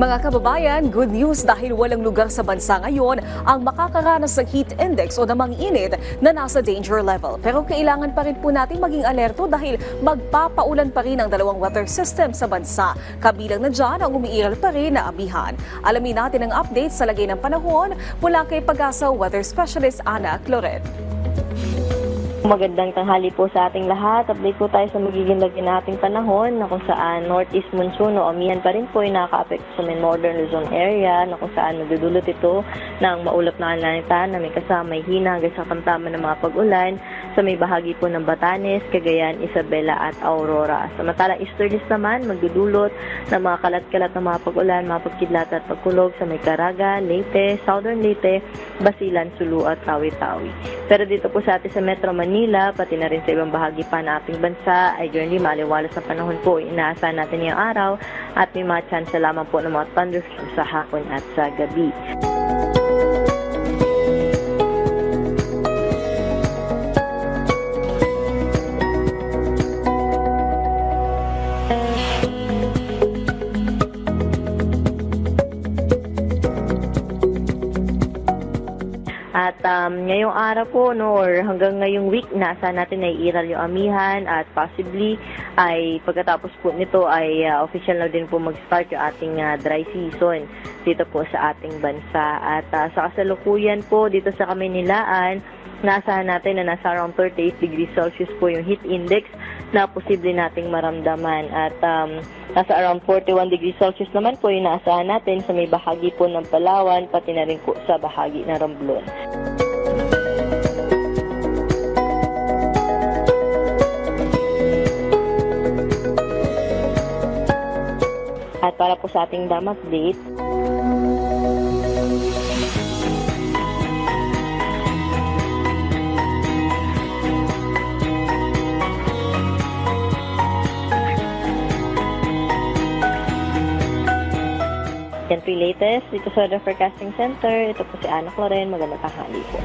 Mga kababayan, good news dahil walang lugar sa bansa ngayon ang makakaranas ng heat index o namang init na nasa danger level. Pero kailangan pa rin po natin maging alerto dahil magpapaulan pa rin ang dalawang weather system sa bansa. Kabilang na dyan ang umiiral pa rin na Amihan. Alamin natin ang update sa lagay ng panahon mula kay Pag-asa Weather Specialist Ana Cloret. Magandang tanghali po sa ating lahat. Update po tayo sa magiging lagay nating panahon na kung saan northeast monsoon o Amihan pa rin po ay nakaka-apekto sa may northern Luzon area na kung saan magdudulot ito ng maulap na kalangitan na may kasama hina hanggang sa kamtaman ng mga pag-ulan sa may bahagi po ng Batanes, Cagayan, Isabela at Aurora. Samantalang easterlies naman magdudulot ng mga kalat-kalat na mga pag-ulan, mga pagkidlat at pagkulog sa may Caraga, Leyte, Southern Leyte, Basilan, Sulu at Tawi-Tawi. Pero dito po sa atin sa Metro Manila, pati na rin sa ibang bahagi pa ng ating bansa ay generally maliwalas na panahon po. Inaasahan natin ngayong araw at may mga chance lamang po ng mga thunderstorms sa hapon at sa gabi. At ngayong araw po or hanggang ngayong week, nasa natin ay iral yung Amihan at possibly ay pagkatapos po nito ay official na din po mag-start yung ating dry season dito po sa ating bansa. At sa kasalukuyan po dito sa Kamaynilaan, naasahan natin na nasa around 38 degrees Celsius po yung heat index na posible nating maramdaman. At nasa around 41 degrees Celsius naman po yung naasahan natin sa may bahagi po ng Palawan, pati na rin po sa bahagi ng Romblon. At para po sa ating dam update, yan po yung latest dito sa Weather Forecasting Center. Ito po si Ana Cloret. Magandang tanghali po.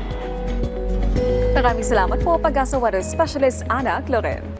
Maraming salamat po, Pag-asa Weather Specialist Ana Cloret.